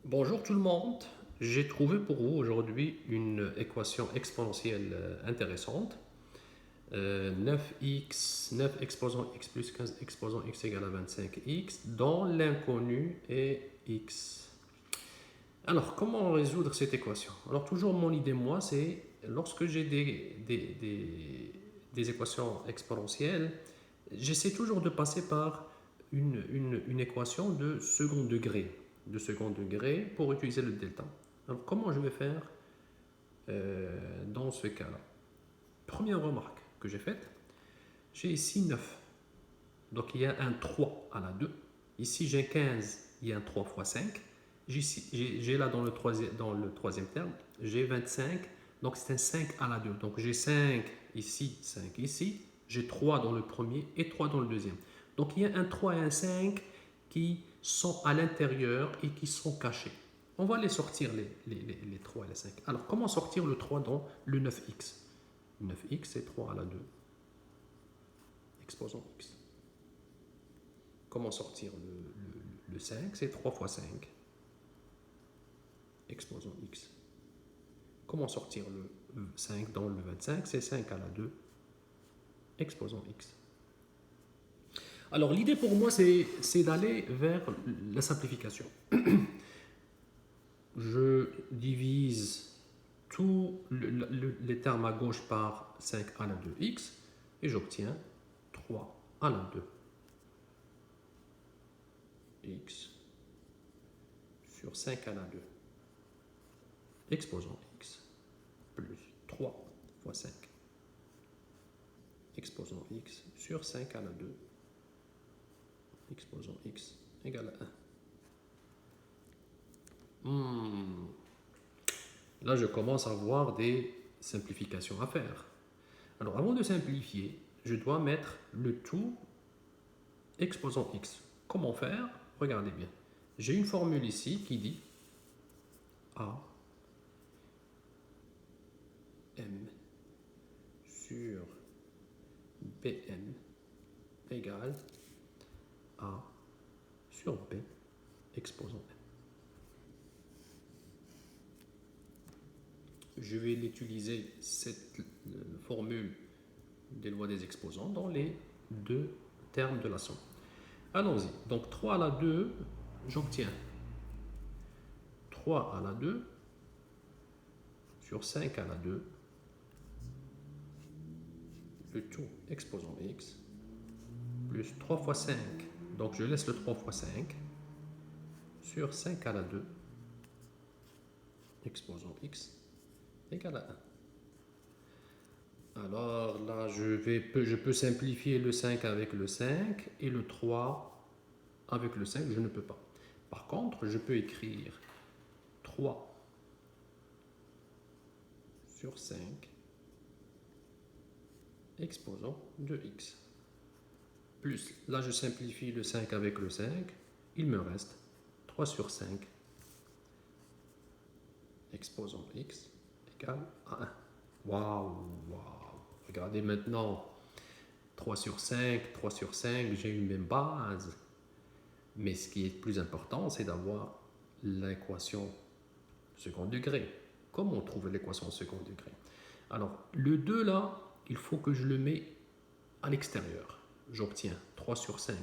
Bonjour tout le monde, j'ai trouvé pour vous aujourd'hui une équation exponentielle intéressante. 9 exposant x plus 15 exposant x égale à 25x dont l'inconnu est x. Alors comment résoudre cette équation? Alors toujours mon idée moi c'est lorsque j'ai des équations exponentielles, j'essaie toujours de passer par une équation de second degré pour utiliser le delta. Alors comment je vais faire dans ce cas-là? Première remarque que j'ai faite, j'ai ici 9. Donc il y a un 3 à la 2. Ici j'ai 15, il y a un 3 fois 5. J'ai là dans le troisième terme, j'ai 25. Donc c'est un 5 à la 2. Donc j'ai 5 ici, 5 ici. J'ai 3 dans le premier et 3 dans le deuxième. Donc il y a un 3 et un 5 qui sont à l'intérieur et qui sont cachés. On va les sortir, les 3 et les 5. Alors comment sortir le 3 dans le 9x? 9x c'est 3 à la 2. Exposant x. Comment sortir le 5? C'est 3 fois 5. Exposant x. Comment sortir le 5 dans le 25? C'est 5 à la 2. Exposant x. Alors l'idée pour moi c'est d'aller vers la simplification. Je divise tous les termes à gauche par 5 à la 2x et j'obtiens 3 à la 2x sur 5 à la 2. Exposant x plus 3 fois 5. Exposant x sur 5 à la 2. Exposant x égale à 1. Là, je commence à voir des simplifications à faire. Alors, avant de simplifier, je dois mettre le tout exposant x. Comment faire? Regardez bien. J'ai une formule ici qui dit a m sur bm égale a sur b exposant m. Je vais l'utiliser, cette formule des lois des exposants, dans les deux termes de la somme. Allons-y. Donc 3 à la 2, j'obtiens 3 à la 2 sur 5 à la 2, le tout exposant x, plus 3 fois 5, donc je laisse le 3 fois 5, sur 5 à la 2, exposant x, égale à 1. Alors là, je peux simplifier le 5 avec le 5 et le 3 avec le 5, je ne peux pas. Par contre, je peux écrire 3 sur 5 exposant de x. Plus, là je simplifie le 5 avec le 5, il me reste 3 sur 5 exposant x égale à 1. Waouh, waouh. Regardez maintenant, 3 sur 5, 3 sur 5, j'ai une même base. Mais ce qui est plus important, c'est d'avoir l'équation second degré. Comment on trouve l'équation second degré? Alors, le 2 là, il faut que je le mette à l'extérieur. J'obtiens 3 sur 5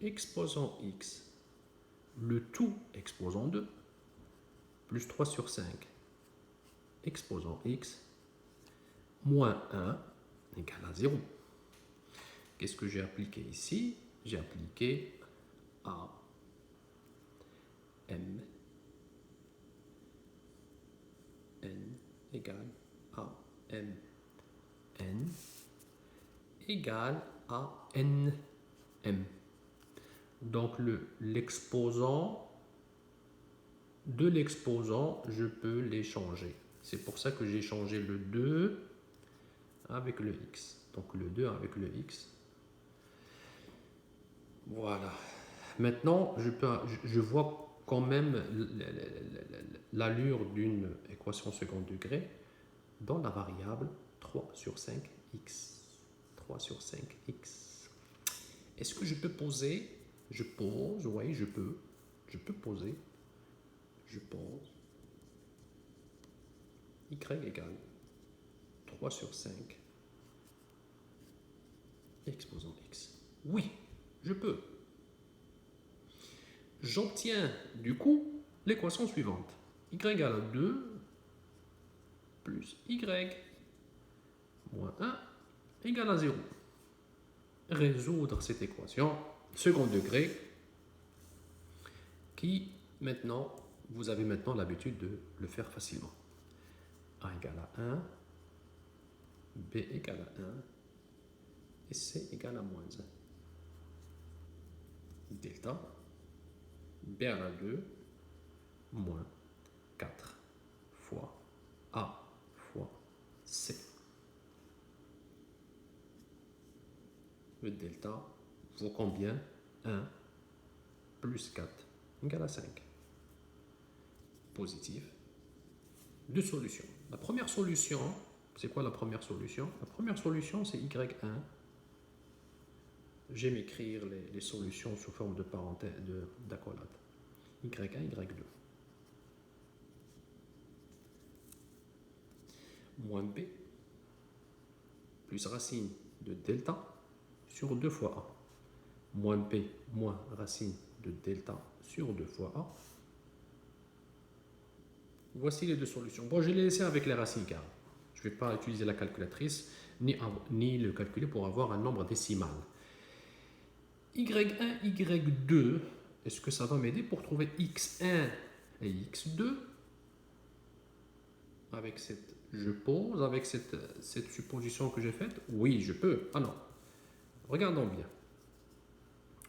exposant x, le tout exposant 2, plus 3 sur 5 exposant x, moins 1 égale à 0. Qu'est-ce que j'ai appliqué ici? J'ai appliqué a m n égale à m n égale à n m. Donc l'exposant de l'exposant, je peux les changer. C'est pour ça que j'ai changé le 2 avec le x. Donc le 2 avec le x. Voilà. Maintenant, je vois quand même l'allure d'une équation second degré dans la variable 3 sur 5x. 3 sur 5x. Est-ce que je peux poser? Je pose, oui, je peux. Je peux poser. Je pose. Y égale 3 sur 5 exposant x. Oui, je peux. J'obtiens du coup l'équation suivante. Y égale 2 plus y moins 1 égale à 0. Résoudre cette équation, second degré, qui maintenant, vous avez maintenant l'habitude de le faire facilement. A égale à 1, B égale à 1 et C égale à moins 1. Delta, B à la 2, moins 4 fois A fois C. Le delta vaut combien? 1 plus 4 égale à 5. Positif. Deux solutions. La première solution, c'est quoi la première solution? La première solution, c'est y1. J'aime écrire les solutions sous forme de parenthèse, d'accolade. y1, y2. Moins b plus racine de delta sur 2 fois a. Moins b moins racine de delta sur 2 fois a. Voici les deux solutions. Bon, je vais les laisser avec les racines car je ne vais pas utiliser la calculatrice ni le calculer pour avoir un nombre décimal. y1, y2, est-ce que ça va m'aider pour trouver x1 et x2 avec cette, je pose, avec cette supposition que j'ai faite? Oui, je peux. Alors, regardons bien.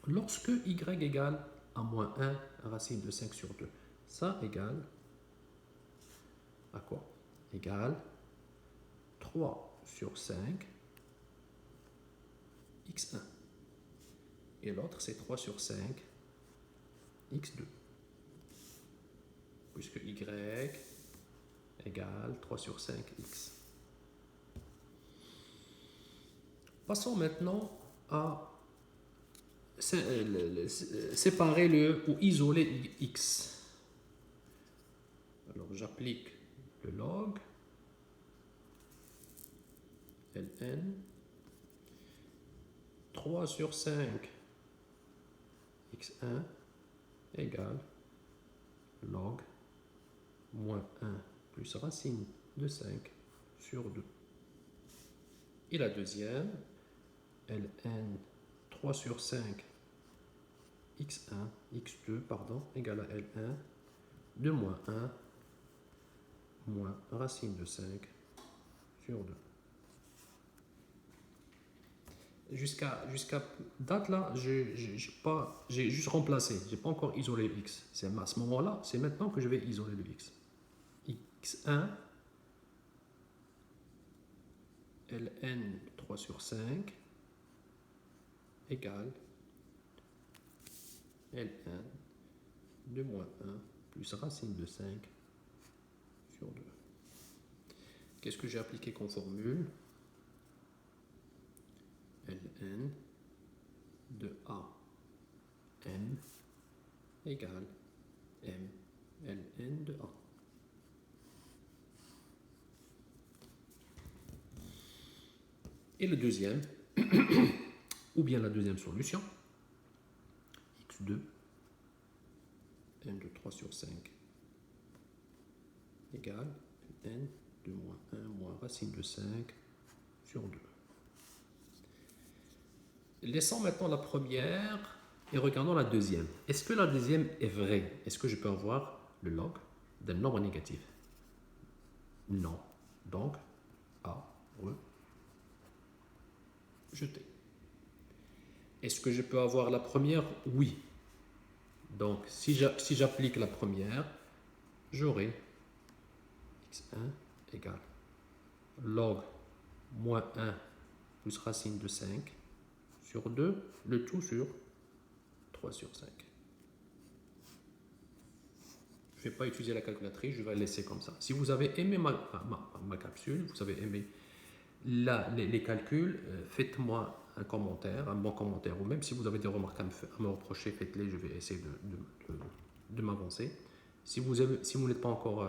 Lorsque y égale à moins 1 racine de 5 sur 2, ça égale à quoi? Égale 3 sur 5 x1. Et l'autre, c'est 3 sur 5 x2. Puisque y égale 3 sur 5 x. Passons maintenant à séparer ou isoler x. Alors j'applique le log ln 3 sur 5 x1 égale log moins 1 plus racine de 5 sur 2. Et la deuxième, ln 3 sur 5 x1, x2, pardon, égale à L1 de moins 1 moins racine de 5 sur 2. Jusqu'à date là, j'ai juste remplacé, j'ai pas encore isolé x. C'est à ce moment-là, c'est maintenant que je vais isoler le x. x1 ln 3 sur 5 égale ln de moins 1 plus racine de 5 sur 2. Qu'est-ce que j'ai appliqué comme formule? ln de a m égale m ln de a. Et le deuxième, ou bien la deuxième solution, x2, n de 3 sur 5 égale n de moins 1 moins racine de 5 sur 2. Laissons maintenant la première et regardons la deuxième. Est-ce que la deuxième est vraie? Est-ce que je peux avoir le log d'un nombre négatif? Non. Donc, A, rejeté. Est-ce que je peux avoir la première? Oui. Donc, si j'applique la première, j'aurai x1 égale log moins 1 plus racine de 5 sur 2, le tout sur 3 sur 5. Je ne vais pas utiliser la calculatrice, je vais la laisser comme ça. Si vous avez aimé ma capsule, vous avez aimé les calculs, faites-moi un commentaire, un bon commentaire, ou même si vous avez des remarques à me reprocher, faites-les, je vais essayer de m'avancer. Si vous n'êtes pas encore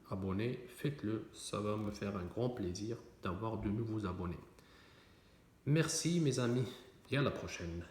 abonné, faites-le, ça va me faire un grand plaisir d'avoir de nouveaux abonnés. Merci mes amis et à la prochaine.